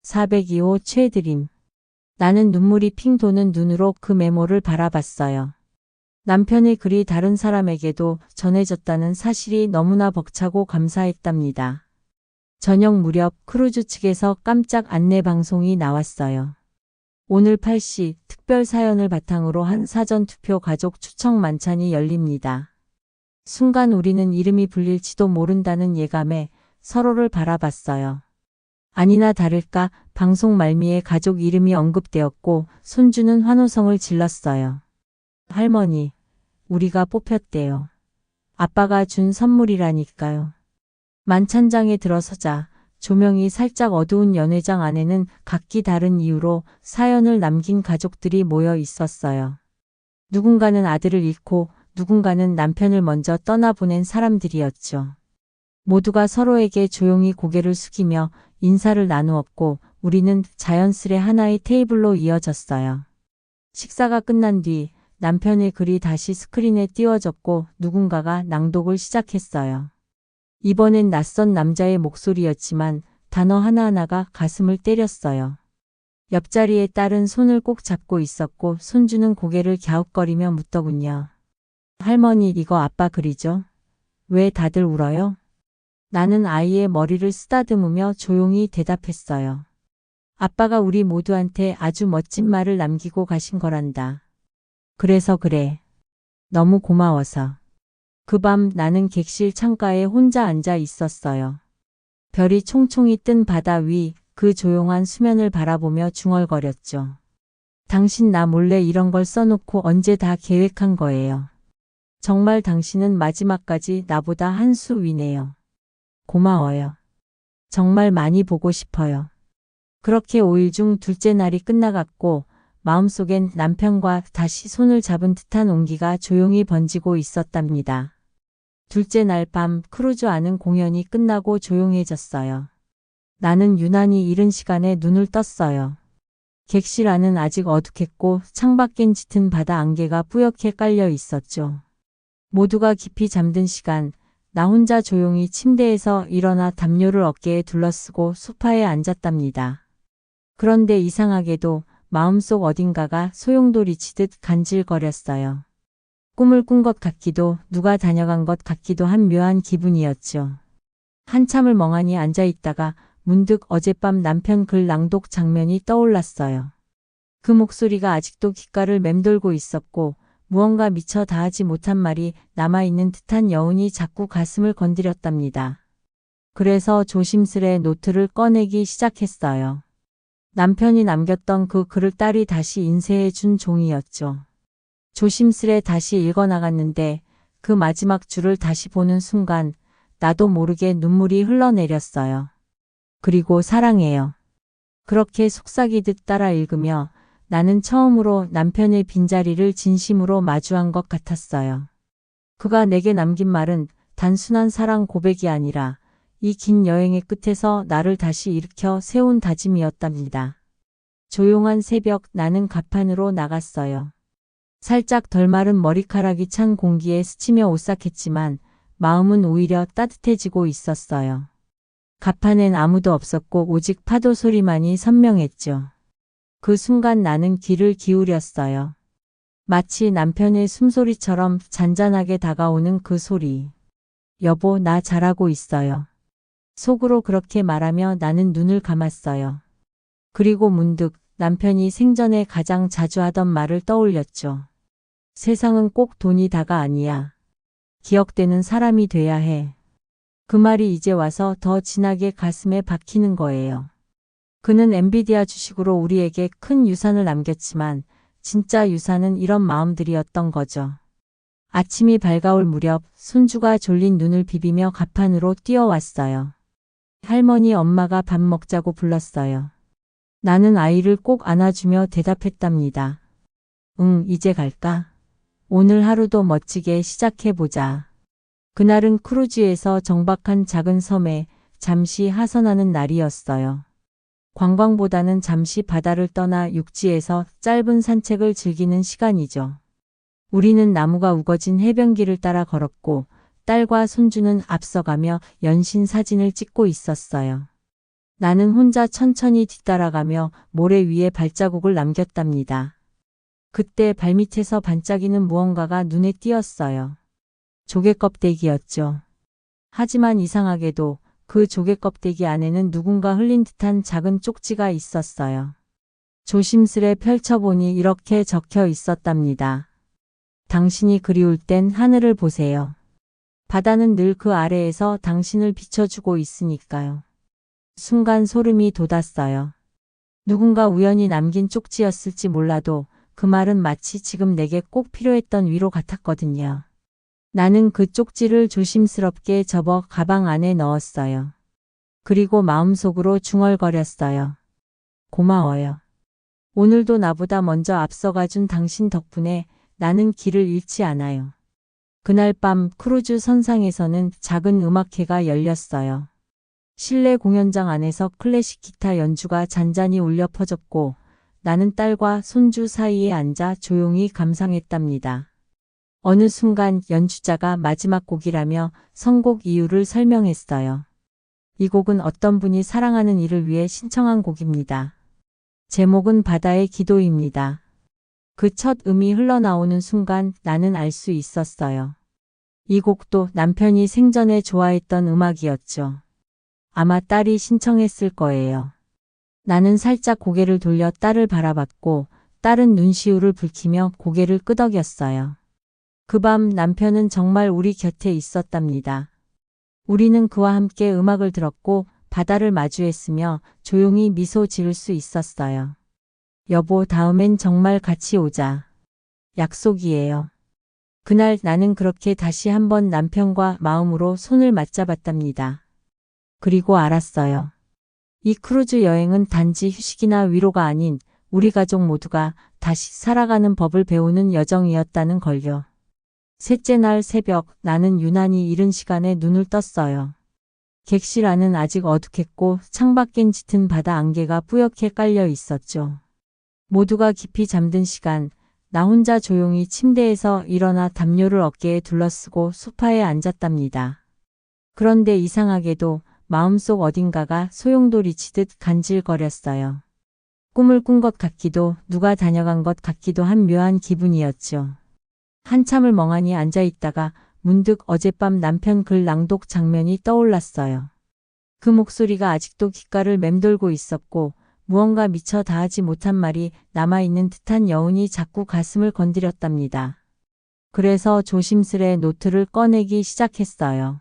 402호 최드림. 나는 눈물이 핑 도는 눈으로 그 메모를 바라봤어요. 남편의 글이 다른 사람에게도 전해졌다는 사실이 너무나 벅차고 감사했답니다. 저녁 무렵 크루즈 측에서 깜짝 안내 방송이 나왔어요. 오늘 8시 특별 사연을 바탕으로 한 사전투표 가족 추첨 만찬이 열립니다. 순간 우리는 이름이 불릴지도 모른다는 예감에 서로를 바라봤어요. 아니나 다를까 방송 말미에 가족 이름이 언급되었고 손주는 환호성을 질렀어요. 할머니, 우리가 뽑혔대요. 아빠가 준 선물이라니까요. 만찬장에 들어서자 조명이 살짝 어두운 연회장 안에는 각기 다른 이유로 사연을 남긴 가족들이 모여 있었어요. 누군가는 아들을 잃고 누군가는 남편을 먼저 떠나보낸 사람들이었죠. 모두가 서로에게 조용히 고개를 숙이며 인사를 나누었고 우리는 자연스레 하나의 테이블로 이어졌어요. 식사가 끝난 뒤 남편의 글이 다시 스크린에 띄워졌고 누군가가 낭독을 시작했어요. 이번엔 낯선 남자의 목소리였지만 단어 하나하나가 가슴을 때렸어요. 옆자리에 딸은 손을 꼭 잡고 있었고 손주는 고개를 갸웃거리며 묻더군요. 할머니, 이거 아빠 글이죠? 왜 다들 울어요? 나는 아이의 머리를 쓰다듬으며 조용히 대답했어요. 아빠가 우리 모두한테 아주 멋진 말을 남기고 가신 거란다. 그래서 그래. 너무 고마워서. 그 밤 나는 객실 창가에 혼자 앉아 있었어요. 별이 총총히 뜬 바다 위 그 조용한 수면을 바라보며 중얼거렸죠. 당신 나 몰래 이런 걸 써놓고 언제 다 계획한 거예요. 정말 당신은 마지막까지 나보다 한 수 위네요. 고마워요. 정말 많이 보고 싶어요. 그렇게 5일 중 둘째 날이 끝나갔고 마음속엔 남편과 다시 손을 잡은 듯한 온기가 조용히 번지고 있었답니다. 둘째 날 밤 크루즈 안은 공연이 끝나고 조용해졌어요. 나는 유난히 이른 시간에 눈을 떴어요. 객실 안은 아직 어둑했고 창밖엔 짙은 바다 안개가 뿌옇게 깔려 있었죠. 모두가 깊이 잠든 시간, 나 혼자 조용히 침대에서 일어나 담요를 어깨에 둘러쓰고 소파에 앉았답니다. 그런데 이상하게도 마음속 어딘가가 소용돌이치듯 간질거렸어요. 꿈을 꾼 것 같기도 누가 다녀간 것 같기도 한 묘한 기분이었죠. 한참을 멍하니 앉아 있다가 문득 어젯밤 남편 글 낭독 장면이 떠올랐어요. 그 목소리가 아직도 귓가를 맴돌고 있었고 무언가 미처 다하지 못한 말이 남아있는 듯한 여운이 자꾸 가슴을 건드렸답니다. 그래서 조심스레 노트를 꺼내기 시작했어요. 남편이 남겼던 그 글을 딸이 다시 인쇄해 준 종이였죠. 조심스레 다시 읽어나갔는데 그 마지막 줄을 다시 보는 순간 나도 모르게 눈물이 흘러내렸어요. 그리고 사랑해요. 그렇게 속삭이듯 따라 읽으며 나는 처음으로 남편의 빈자리를 진심으로 마주한 것 같았어요. 그가 내게 남긴 말은 단순한 사랑 고백이 아니라 이 긴 여행의 끝에서 나를 다시 일으켜 세운 다짐이었답니다. 조용한 새벽 나는 가판으로 나갔어요. 살짝 덜 마른 머리카락이 찬 공기에 스치며 오싹했지만 마음은 오히려 따뜻해지고 있었어요. 가판엔 아무도 없었고 오직 파도 소리만이 선명했죠. 그 순간 나는 귀를 기울였어요. 마치 남편의 숨소리처럼 잔잔하게 다가오는 그 소리. 여보, 나 잘하고 있어요. 속으로 그렇게 말하며 나는 눈을 감았어요. 그리고 문득 남편이 생전에 가장 자주 하던 말을 떠올렸죠. 세상은 꼭 돈이 다가 아니야. 기억되는 사람이 돼야 해. 그 말이 이제 와서 더 진하게 가슴에 박히는 거예요. 그는 엔비디아 주식으로 우리에게 큰 유산을 남겼지만 진짜 유산은 이런 마음들이었던 거죠. 아침이 밝아올 무렵 손주가 졸린 눈을 비비며 가판으로 뛰어왔어요. 할머니, 엄마가 밥 먹자고 불렀어요. 나는 아이를 꼭 안아주며 대답했답니다. 응, 이제 갈까? 오늘 하루도 멋지게 시작해보자. 그날은 크루즈에서 정박한 작은 섬에 잠시 하선하는 날이었어요. 관광보다는 잠시 바다를 떠나 육지에서 짧은 산책을 즐기는 시간이죠. 우리는 나무가 우거진 해변길을 따라 걸었고 딸과 손주는 앞서가며 연신 사진을 찍고 있었어요. 나는 혼자 천천히 뒤따라가며 모래 위에 발자국을 남겼답니다. 그때 발밑에서 반짝이는 무언가가 눈에 띄었어요. 조개 껍데기였죠. 하지만 이상하게도 그 조개 껍데기 안에는 누군가 흘린 듯한 작은 쪽지가 있었어요. 조심스레 펼쳐보니 이렇게 적혀 있었답니다. 당신이 그리울 땐 하늘을 보세요. 바다는 늘 그 아래에서 당신을 비춰주고 있으니까요. 순간 소름이 돋았어요. 누군가 우연히 남긴 쪽지였을지 몰라도 그 말은 마치 지금 내게 꼭 필요했던 위로 같았거든요. 나는 그 쪽지를 조심스럽게 접어 가방 안에 넣었어요. 그리고 마음속으로 중얼거렸어요. 고마워요. 오늘도 나보다 먼저 앞서가준 당신 덕분에 나는 길을 잃지 않아요. 그날 밤 크루즈 선상에서는 작은 음악회가 열렸어요. 실내 공연장 안에서 클래식 기타 연주가 잔잔히 울려 퍼졌고 나는 딸과 손주 사이에 앉아 조용히 감상했답니다. 어느 순간 연주자가 마지막 곡이라며 선곡 이유를 설명했어요. 이 곡은 어떤 분이 사랑하는 이를 위해 신청한 곡입니다. 제목은 바다의 기도입니다. 그 첫 음이 흘러나오는 순간 나는 알 수 있었어요. 이 곡도 남편이 생전에 좋아했던 음악이었죠. 아마 딸이 신청했을 거예요. 나는 살짝 고개를 돌려 딸을 바라봤고 딸은 눈시울을 붉히며 고개를 끄덕였어요. 그 밤 남편은 정말 우리 곁에 있었답니다. 우리는 그와 함께 음악을 들었고 바다를 마주했으며 조용히 미소 지을 수 있었어요. 여보, 다음엔 정말 같이 오자. 약속이에요. 그날 나는 그렇게 다시 한번 남편과 마음으로 손을 맞잡았답니다. 그리고 알았어요. 이 크루즈 여행은 단지 휴식이나 위로가 아닌 우리 가족 모두가 다시 살아가는 법을 배우는 여정이었다는 걸요. 셋째 날 새벽 나는 유난히 이른 시간에 눈을 떴어요. 객실 안은 아직 어둑했고 창밖엔 짙은 바다 안개가 뿌옇게 깔려 있었죠. 모두가 깊이 잠든 시간, 나 혼자 조용히 침대에서 일어나 담요를 어깨에 둘러쓰고 소파에 앉았답니다. 그런데 이상하게도 마음속 어딘가가 소용돌이치듯 간질거렸어요. 꿈을 꾼 것 같기도 누가 다녀간 것 같기도 한 묘한 기분이었죠. 한참을 멍하니 앉아있다가 문득 어젯밤 남편 글 낭독 장면이 떠올랐어요. 그 목소리가 아직도 귓가를 맴돌고 있었고 무언가 미처 다하지 못한 말이 남아있는 듯한 여운이 자꾸 가슴을 건드렸답니다. 그래서 조심스레 노트를 꺼내기 시작했어요.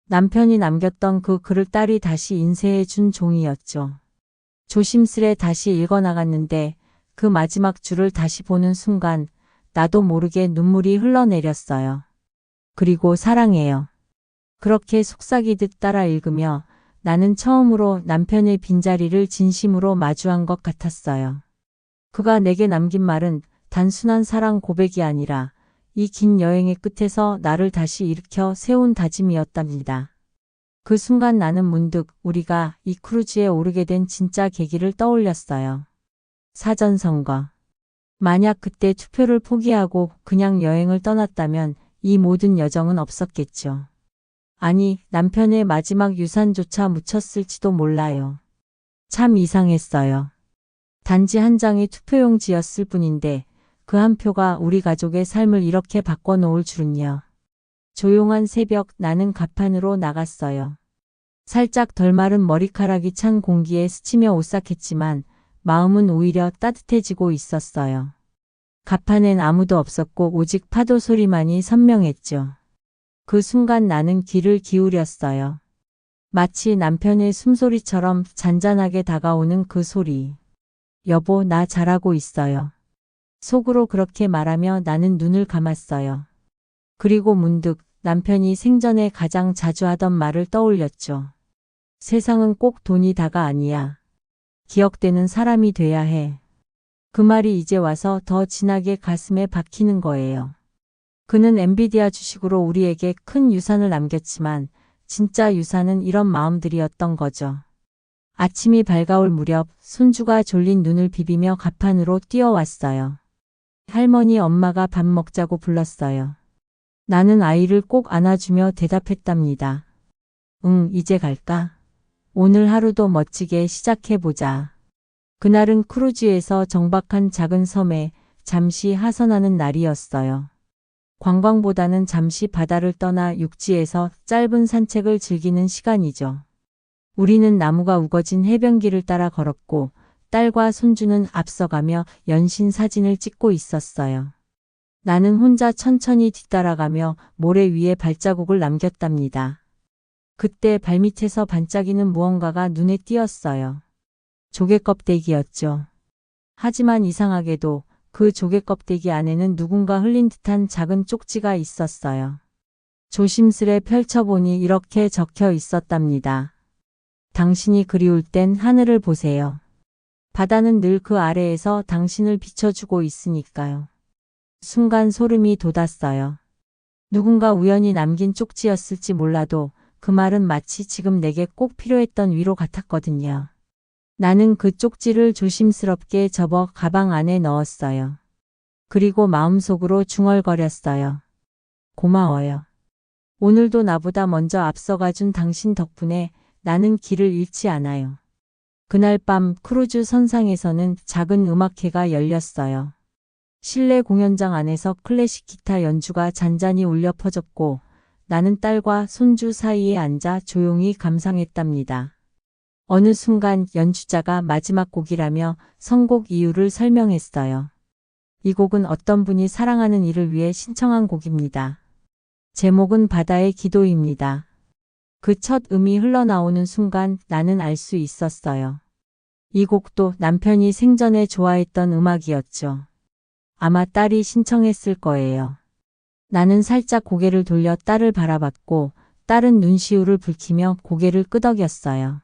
남편이 남겼던 그 글을 딸이 다시 인쇄해 준 종이였죠. 조심스레 다시 읽어나갔는데 그 마지막 줄을 다시 보는 순간 나도 모르게 눈물이 흘러내렸어요. 그리고 사랑해요. 그렇게 속삭이듯 따라 읽으며 나는 처음으로 남편의 빈자리를 진심으로 마주한 것 같았어요. 그가 내게 남긴 말은 단순한 사랑 고백이 아니라 이 긴 여행의 끝에서 나를 다시 일으켜 세운 다짐이었답니다. 그 순간 나는 문득 우리가 이 크루즈에 오르게 된 진짜 계기를 떠올렸어요. 사전선거. 만약 그때 투표를 포기하고 그냥 여행을 떠났다면 이 모든 여정은 없었겠죠. 아니, 남편의 마지막 유산조차 묻혔을지도 몰라요. 참 이상했어요. 단지 한 장의 투표용지였을 뿐인데 그 한 표가 우리 가족의 삶을 이렇게 바꿔놓을 줄은요. 조용한 새벽 나는 가판으로 나갔어요. 살짝 덜 마른 머리카락이 찬 공기에 스치며 오싹했지만 마음은 오히려 따뜻해지고 있었어요. 가판엔 아무도 없었고 오직 파도 소리만이 선명했죠. 그 순간 나는 귀를 기울였어요. 마치 남편의 숨소리처럼 잔잔하게 다가오는 그 소리. 여보, 나 잘하고 있어요. 속으로 그렇게 말하며 나는 눈을 감았어요. 그리고 문득 남편이 생전에 가장 자주 하던 말을 떠올렸죠. 세상은 꼭 돈이 다가 아니야. 기억되는 사람이 돼야 해. 그 말이 이제 와서 더 진하게 가슴에 박히는 거예요. 그는 엔비디아 주식으로 우리에게 큰 유산을 남겼지만 진짜 유산은 이런 마음들이었던 거죠. 아침이 밝아올 무렵 손주가 졸린 눈을 비비며 가판으로 뛰어왔어요. 할머니, 엄마가 밥 먹자고 불렀어요. 나는 아이를 꼭 안아주며 대답했답니다. 응, 이제 갈까? 오늘 하루도 멋지게 시작해보자. 그날은 크루즈에서 정박한 작은 섬에 잠시 하선하는 날이었어요. 관광보다는 잠시 바다를 떠나 육지에서 짧은 산책을 즐기는 시간이죠. 우리는 나무가 우거진 해변길을 따라 걸었고 딸과 손주는 앞서가며 연신 사진을 찍고 있었어요. 나는 혼자 천천히 뒤따라가며 모래 위에 발자국을 남겼답니다. 그때 발밑에서 반짝이는 무언가가 눈에 띄었어요. 조개 껍데기였죠. 하지만 이상하게도 그 조개 껍데기 안에는 누군가 흘린 듯한 작은 쪽지가 있었어요. 조심스레 펼쳐보니 이렇게 적혀 있었답니다. 당신이 그리울 땐 하늘을 보세요. 바다는 늘 그 아래에서 당신을 비춰주고 있으니까요. 순간 소름이 돋았어요. 누군가 우연히 남긴 쪽지였을지 몰라도 그 말은 마치 지금 내게 꼭 필요했던 위로 같았거든요. 나는 그 쪽지를 조심스럽게 접어 가방 안에 넣었어요. 그리고 마음속으로 중얼거렸어요. 고마워요. 오늘도 나보다 먼저 앞서가준 당신 덕분에 나는 길을 잃지 않아요. 그날 밤 크루즈 선상에서는 작은 음악회가 열렸어요. 실내 공연장 안에서 클래식 기타 연주가 잔잔히 울려 퍼졌고 나는 딸과 손주 사이에 앉아 조용히 감상했답니다. 어느 순간 연주자가 마지막 곡이라며 선곡 이유를 설명했어요. 이 곡은 어떤 분이 사랑하는 이를 위해 신청한 곡입니다. 제목은 바다의 기도입니다. 그 첫 음이 흘러나오는 순간 나는 알 수 있었어요. 이 곡도 남편이 생전에 좋아했던 음악이었죠. 아마 딸이 신청했을 거예요. 나는 살짝 고개를 돌려 딸을 바라봤고 딸은 눈시울을 붉히며 고개를 끄덕였어요.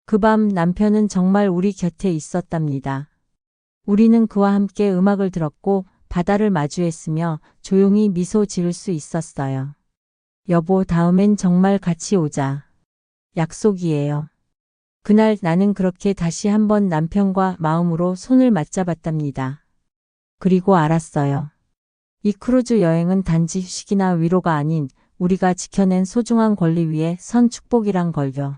그 밤 남편은 정말 우리 곁에 있었답니다. 우리는 그와 함께 음악을 들었고 바다를 마주했으며 조용히 미소 지을 수 있었어요. 여보, 다음엔 정말 같이 오자. 약속이에요. 그날 나는 그렇게 다시 한번 남편과 마음으로 손을 맞잡았답니다. 그리고 알았어요. 이 크루즈 여행은 단지 휴식이나 위로가 아닌 우리가 지켜낸 소중한 권리 위에 선 축복이란 걸요.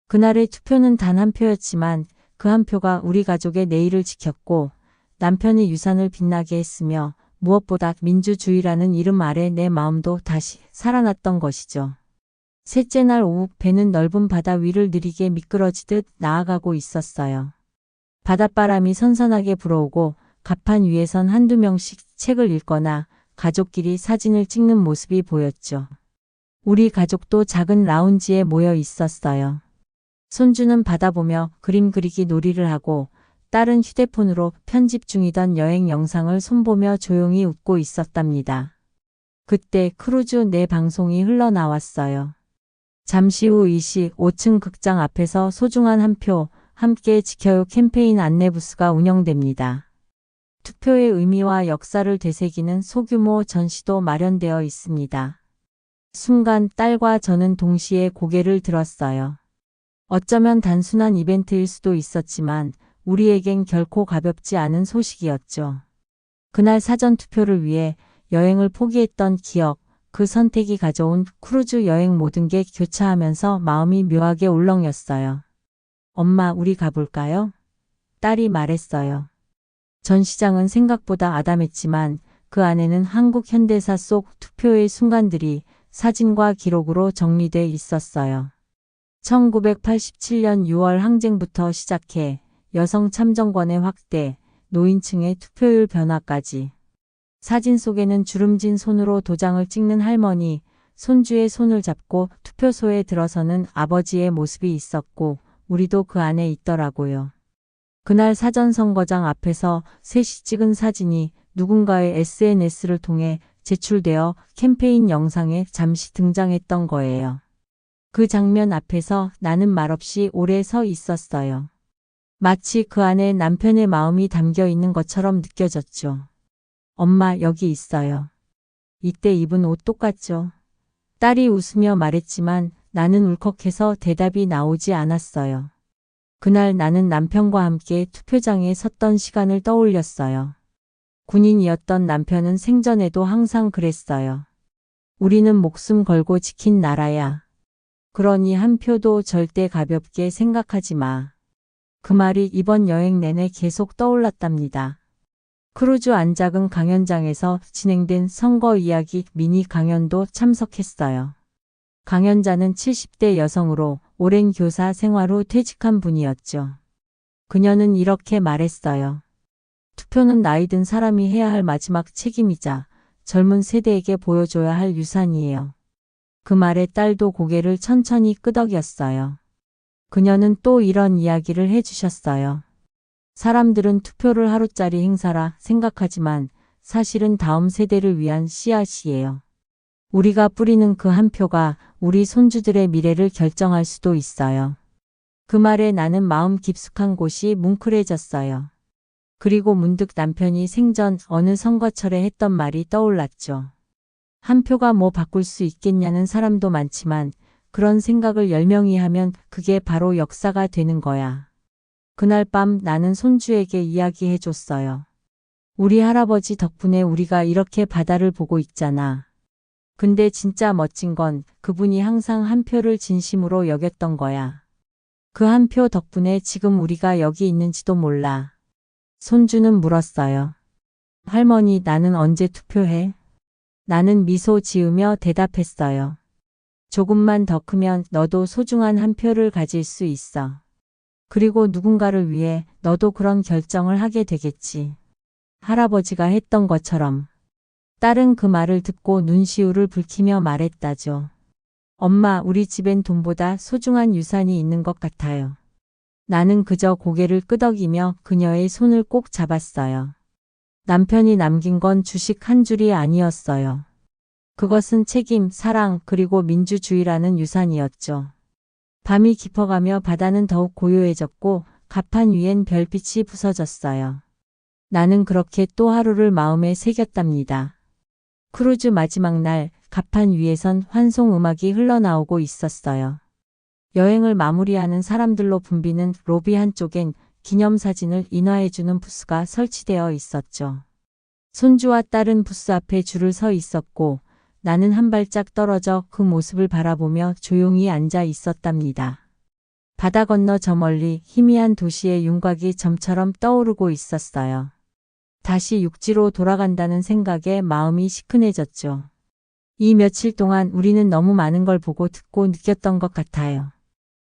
그날의 투표는 단 한 표였지만 그 한 표가 우리 가족의 내일을 지켰고 남편의 유산을 빛나게 했으며 무엇보다 민주주의라는 이름 아래 내 마음도 다시 살아났던 것이죠. 셋째 날 오후 배는 넓은 바다 위를 느리게 미끄러지듯 나아가고 있었어요. 바닷바람이 선선하게 불어오고 갑판 위에선 한두 명씩 책을 읽거나 가족끼리 사진을 찍는 모습이 보였죠. 우리 가족도 작은 라운지에 모여 있었어요. 손주는 바다 보며 그림 그리기 놀이를 하고 딸은 휴대폰으로 편집 중이던 여행 영상을 손보며 조용히 웃고 있었답니다. 그때 크루즈 내 방송이 흘러나왔어요. 잠시 후 25층 극장 앞에서 소중한 한 표, 함께 지켜요 캠페인 안내부스가 운영됩니다. 투표의 의미와 역사를 되새기는 소규모 전시도 마련되어 있습니다. 순간 딸과 저는 동시에 고개를 들었어요. 어쩌면 단순한 이벤트일 수도 있었지만 우리에겐 결코 가볍지 않은 소식이었죠. 그날 사전 투표를 위해 여행을 포기했던 기억, 그 선택이 가져온 크루즈 여행 모든 게 교차하면서 마음이 묘하게 울렁였어요. 엄마, 우리 가볼까요? 딸이 말했어요. 전시장은 생각보다 아담했지만 그 안에는 한국 현대사 속 투표의 순간들이 사진과 기록으로 정리돼 있었어요. 1987년 6월 항쟁부터 시작해 여성 참정권의 확대, 노인층의 투표율 변화까지. 사진 속에는 주름진 손으로 도장을 찍는 할머니, 손주의 손을 잡고 투표소에 들어서는 아버지의 모습이 있었고 우리도 그 안에 있더라고요. 그날 사전선거장 앞에서 셋이 찍은 사진이 누군가의 SNS를 통해 제출되어 캠페인 영상에 잠시 등장했던 거예요. 그 장면 앞에서 나는 말없이 오래 서 있었어요. 마치 그 안에 남편의 마음이 담겨 있는 것처럼 느껴졌죠. 엄마, 여기 있어요. 이때 입은 옷 똑같죠? 딸이 웃으며 말했지만 나는 울컥해서 대답이 나오지 않았어요. 그날 나는 남편과 함께 투표장에 섰던 시간을 떠올렸어요. 군인이었던 남편은 생전에도 항상 그랬어요. 우리는 목숨 걸고 지킨 나라야. 그러니 한 표도 절대 가볍게 생각하지 마. 그 말이 이번 여행 내내 계속 떠올랐답니다. 크루즈 안작은 강연장에서 진행된 선거 이야기 미니 강연도 참석했어요. 강연자는 70대 여성으로 오랜 교사 생활 후 퇴직한 분이었죠. 그녀는 이렇게 말했어요. 투표는 나이 든 사람이 해야 할 마지막 책임이자 젊은 세대에게 보여줘야 할 유산이에요. 그 말에 딸도 고개를 천천히 끄덕였어요. 그녀는 또 이런 이야기를 해주셨어요. 사람들은 투표를 하루짜리 행사라 생각하지만 사실은 다음 세대를 위한 씨앗이에요. 우리가 뿌리는 그 한 표가 우리 손주들의 미래를 결정할 수도 있어요. 그 말에 나는 마음 깊숙한 곳이 뭉클해졌어요. 그리고 문득 남편이 생전 어느 선거철에 했던 말이 떠올랐죠. 한 표가 뭐 바꿀 수 있겠냐는 사람도 많지만 그런 생각을 10명이 하면 그게 바로 역사가 되는 거야. 그날 밤 나는 손주에게 이야기해 줬어요. 우리 할아버지 덕분에 우리가 이렇게 바다를 보고 있잖아. 근데 진짜 멋진 건 그분이 항상 한 표를 진심으로 여겼던 거야. 그 한 표 덕분에 지금 우리가 여기 있는지도 몰라. 손주는 물었어요. 할머니, 나는 언제 투표해? 나는 미소 지으며 대답했어요. 조금만 더 크면 너도 소중한 한 표를 가질 수 있어. 그리고 누군가를 위해 너도 그런 결정을 하게 되겠지. 할아버지가 했던 것처럼. 딸은 그 말을 듣고 눈시울을 붉히며 말했다죠. 엄마, 우리 집엔 돈보다 소중한 유산이 있는 것 같아요. 나는 그저 고개를 끄덕이며 그녀의 손을 꼭 잡았어요. 남편이 남긴 건 주식 한 줄이 아니었어요. 그것은 책임, 사랑, 그리고 민주주의라는 유산이었죠. 밤이 깊어가며 바다는 더욱 고요해졌고 갑판 위엔 별빛이 부서졌어요. 나는 그렇게 또 하루를 마음에 새겼답니다. 크루즈 마지막 날 갑판 위에선 환송 음악이 흘러나오고 있었어요. 여행을 마무리하는 사람들로 붐비는 로비 한쪽엔 기념사진을 인화해주는 부스가 설치되어 있었죠. 손주와 딸은 부스 앞에 줄을 서 있었고 나는 한 발짝 떨어져 그 모습을 바라보며 조용히 앉아 있었답니다. 바다 건너 저 멀리 희미한 도시의 윤곽이 점처럼 떠오르고 있었어요. 다시 육지로 돌아간다는 생각에 마음이 시큰해졌죠. 이 며칠 동안 우리는 너무 많은 걸 보고 듣고 느꼈던 것 같아요.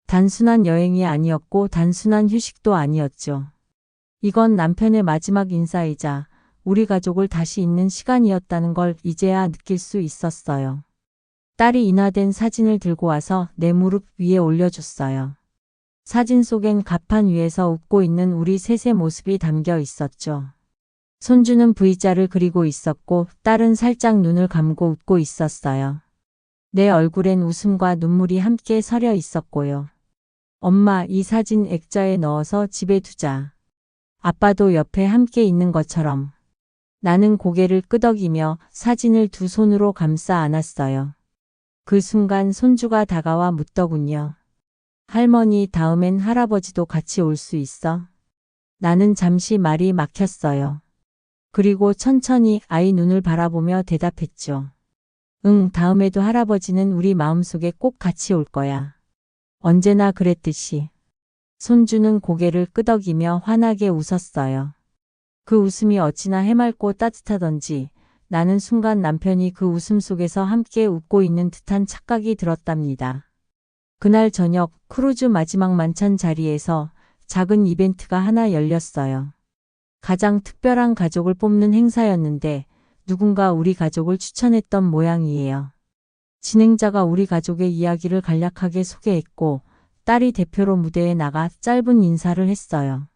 단순한 여행이 아니었고 단순한 휴식도 아니었죠. 이건 남편의 마지막 인사이자 우리 가족을 다시 잇는 시간이었다는 걸 이제야 느낄 수 있었어요. 딸이 인화된 사진을 들고 와서 내 무릎 위에 올려줬어요. 사진 속엔 갑판 위에서 웃고 있는 우리 셋의 모습이 담겨 있었죠. 손주는 V자를 그리고 있었고 딸은 살짝 눈을 감고 웃고 있었어요. 내 얼굴엔 웃음과 눈물이 함께 서려 있었고요. 엄마, 이 사진 액자에 넣어서 집에 두자. 아빠도 옆에 함께 있는 것처럼. 나는 고개를 끄덕이며 사진을 두 손으로 감싸 안았어요. 그 순간 손주가 다가와 묻더군요. 할머니, 다음엔 할아버지도 같이 올 수 있어? 나는 잠시 말이 막혔어요. 그리고 천천히 아이 눈을 바라보며 대답했죠. 응, 다음에도 할아버지는 우리 마음속에 꼭 같이 올 거야. 언제나 그랬듯이. 손주는 고개를 끄덕이며 환하게 웃었어요. 그 웃음이 어찌나 해맑고 따뜻하던지 나는 순간 남편이 그 웃음 속에서 함께 웃고 있는 듯한 착각이 들었답니다. 그날 저녁 크루즈 마지막 만찬 자리에서 작은 이벤트가 하나 열렸어요. 가장 특별한 가족을 뽑는 행사였는데 누군가 우리 가족을 추천했던 모양이에요. 진행자가 우리 가족의 이야기를 간략하게 소개했고 딸이 대표로 무대에 나가 짧은 인사를 했어요.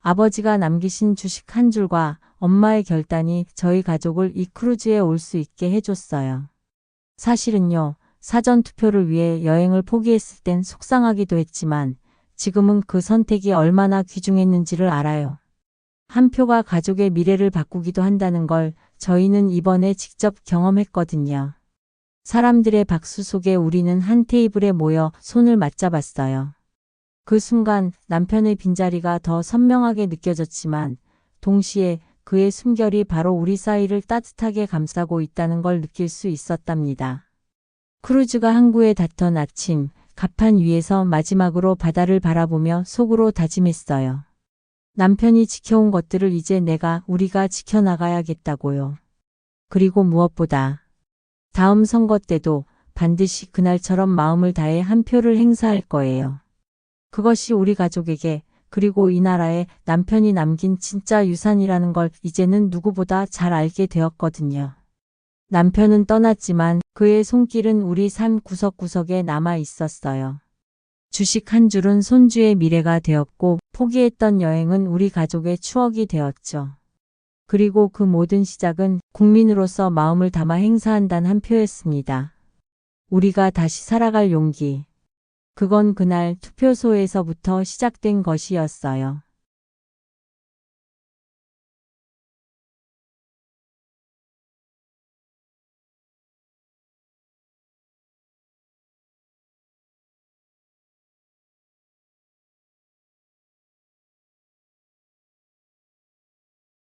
아버지가 남기신 주식 한 줄과 엄마의 결단이 저희 가족을 이 크루즈에 올 수 있게 해줬어요. 사실은요, 사전 투표를 위해 여행을 포기했을 땐 속상하기도 했지만 지금은 그 선택이 얼마나 귀중했는지를 알아요. 한 표가 가족의 미래를 바꾸기도 한다는 걸 저희는 이번에 직접 경험했거든요. 사람들의 박수 속에 우리는 한 테이블에 모여 손을 맞잡았어요. 그 순간 남편의 빈자리가 더 선명하게 느껴졌지만 동시에 그의 숨결이 바로 우리 사이를 따뜻하게 감싸고 있다는 걸 느낄 수 있었답니다. 크루즈가 항구에 닿던 아침, 갑판 위에서 마지막으로 바다를 바라보며 속으로 다짐했어요. 남편이 지켜온 것들을 이제 우리가 지켜나가야겠다고요. 그리고 무엇보다 다음 선거 때도 반드시 그날처럼 마음을 다해 한 표를 행사할 거예요. 그것이 우리 가족에게, 그리고 이 나라에 남편이 남긴 진짜 유산이라는 걸 이제는 누구보다 잘 알게 되었거든요. 남편은 떠났지만 그의 손길은 우리 삶 구석구석에 남아 있었어요. 주식 한 줄은 손주의 미래가 되었고 포기했던 여행은 우리 가족의 추억이 되었죠. 그리고 그 모든 시작은 국민으로서 마음을 담아 행사한다는 한 표였습니다. 우리가 다시 살아갈 용기. 그건 그날 투표소에서부터 시작된 것이었어요.